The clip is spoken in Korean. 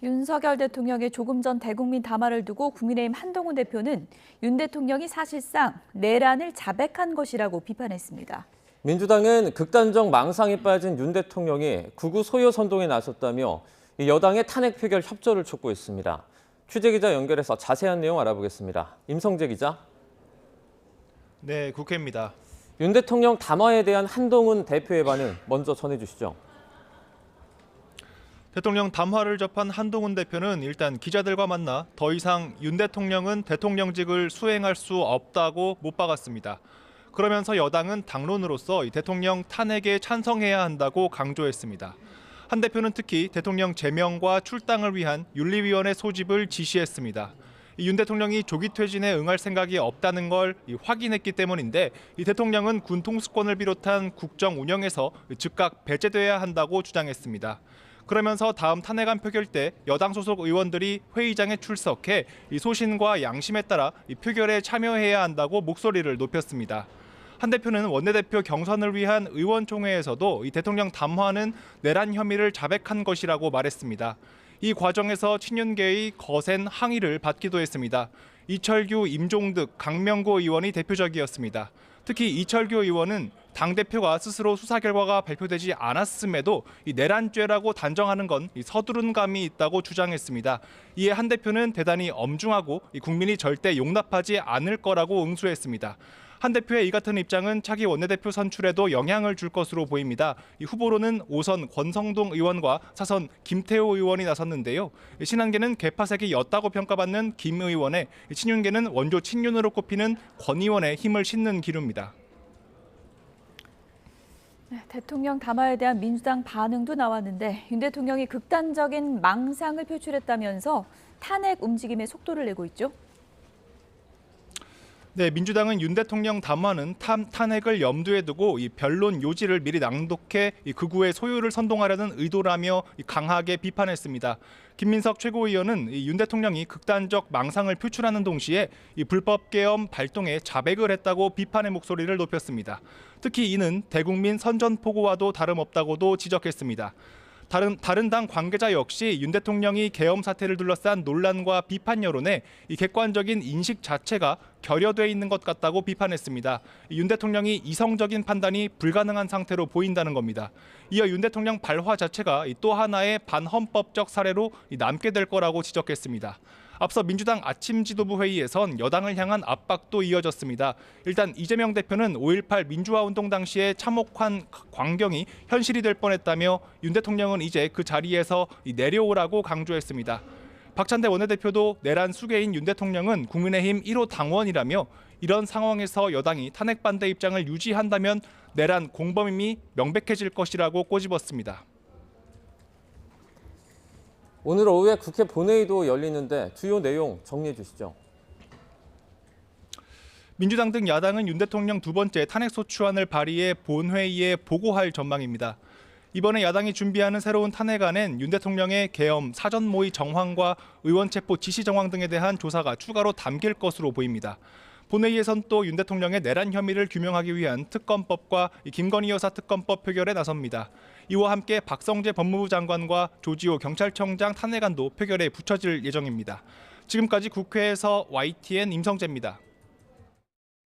윤석열 대통령의 조금 전 대국민 담화를 두고 국민의힘 한동훈 대표는 윤 대통령이 사실상 내란을 자백한 것이라고 비판했습니다. 민주당은 극단적 망상에 빠진 윤 대통령이 구구 소요 선동에 나섰다며 여당의 탄핵 표결 협조를 촉구했습니다. 취재기자 연결해서 자세한 내용 알아보겠습니다. 임성재 기자. 네, 국회입니다. 윤 대통령 담화에 대한 한동훈 대표의 반응 먼저 전해주시죠. 대통령 담화를 접한 한동훈 대표는 일단 기자들과 만나 더 이상 윤 대통령은 대통령직을 수행할 수 없다고 못 박았습니다. 그러면서 여당은 당론으로서 이 대통령 탄핵에 찬성해야 한다고 강조했습니다. 한 대표는 특히 대통령 제명과 출당을 위한 윤리위원회 소집을 지시했습니다. 윤 대통령이 조기 퇴진에 응할 생각이 없다는 걸 확인했기 때문인데 이 대통령은 군 통수권을 비롯한 국정 운영에서 즉각 배제돼야 한다고 주장했습니다. 그러면서 다음 탄핵안 표결 때 여당 소속 의원들이 회의장에 출석해 이 소신과 양심에 따라 이 표결에 참여해야 한다고 목소리를 높였습니다. 한 대표는 원내대표 경선을 위한 의원총회에서도 이 대통령 담화는 내란 혐의를 자백한 것이라고 말했습니다. 이 과정에서 친윤계의 거센 항의를 받기도 했습니다. 이철규, 임종득, 강명구 의원이 대표적이었습니다. 특히 이철규 의원은 당대표가 스스로 수사 결과가 발표되지 않았음에도 이 내란죄라고 단정하는 건 서두른 감이 있다고 주장했습니다. 이에 한 대표는 대단히 엄중하고 국민이 절대 용납하지 않을 거라고 응수했습니다. 한 대표의 이 같은 입장은 차기 원내대표 선출에도 영향을 줄 것으로 보입니다. 이 후보로는 5선 권성동 의원과 4선 김태호 의원이 나섰는데요. 신한계는 개파색이였다고 평가받는 김 의원의, 친윤계는 원조 친윤으로 꼽히는 권 의원의 힘을 싣는 기류입니다. 대통령 담화에 대한 민주당 반응도 나왔는데 윤 대통령이 극단적인 망상을 표출했다면서 탄핵 움직임에 속도를 내고 있죠. 네, 민주당은 윤 대통령 담화는 탄핵을 염두에 두고 이 변론 요지를 미리 낭독해 극우의 소요를 선동하려는 의도라며 강하게 비판했습니다. 김민석 최고위원은 윤 대통령이 극단적 망상을 표출하는 동시에 이 불법 계엄 발동에 자백을 했다고 비판의 목소리를 높였습니다. 특히 이는 대국민 선전포고와도 다름없다고도 지적했습니다. 다른 당 관계자 역시 윤 대통령이 계엄 사태를 둘러싼 논란과 비판 여론에 이 객관적인 인식 자체가 결여돼 있는 것 같다고 비판했습니다. 윤 대통령이 이성적인 판단이 불가능한 상태로 보인다는 겁니다. 이어 윤 대통령 발화 자체가 또 하나의 반헌법적 사례로 남게 될 거라고 지적했습니다. 앞서 민주당 아침 지도부 회의에선 여당을 향한 압박도 이어졌습니다. 일단 이재명 대표는 5.18 민주화 운동 당시에 참혹한 광경이 현실이 될 뻔했다며 윤 대통령은 이제 그 자리에서 내려오라고 강조했습니다. 박찬대 원내대표도 내란 수괴인 윤 대통령은 국민의힘 1호 당원이라며 이런 상황에서 여당이 탄핵 반대 입장을 유지한다면 내란 공범임이 명백해질 것이라고 꼬집었습니다. 오늘 오후에 국회 본회의도 열리는데 주요 내용 정리해 주시죠. 민주당 등 야당은 윤 대통령 두 번째 탄핵소추안을 발의해 본회의에 보고할 전망입니다. 이번에 야당이 준비하는 새로운 탄핵안엔 윤 대통령의 계엄, 사전 모의 정황과 의원 체포 지시 정황 등에 대한 조사가 추가로 담길 것으로 보입니다. 본회의에선 또 윤 대통령의 내란 혐의를 규명하기 위한 특검법과 김건희 여사 특검법 표결에 나섭니다. 이와 함께 박성재 법무부 장관과 조지호 경찰청장 탄핵안도 표결에 붙여질 예정입니다. 지금까지 국회에서 YTN 임성재입니다.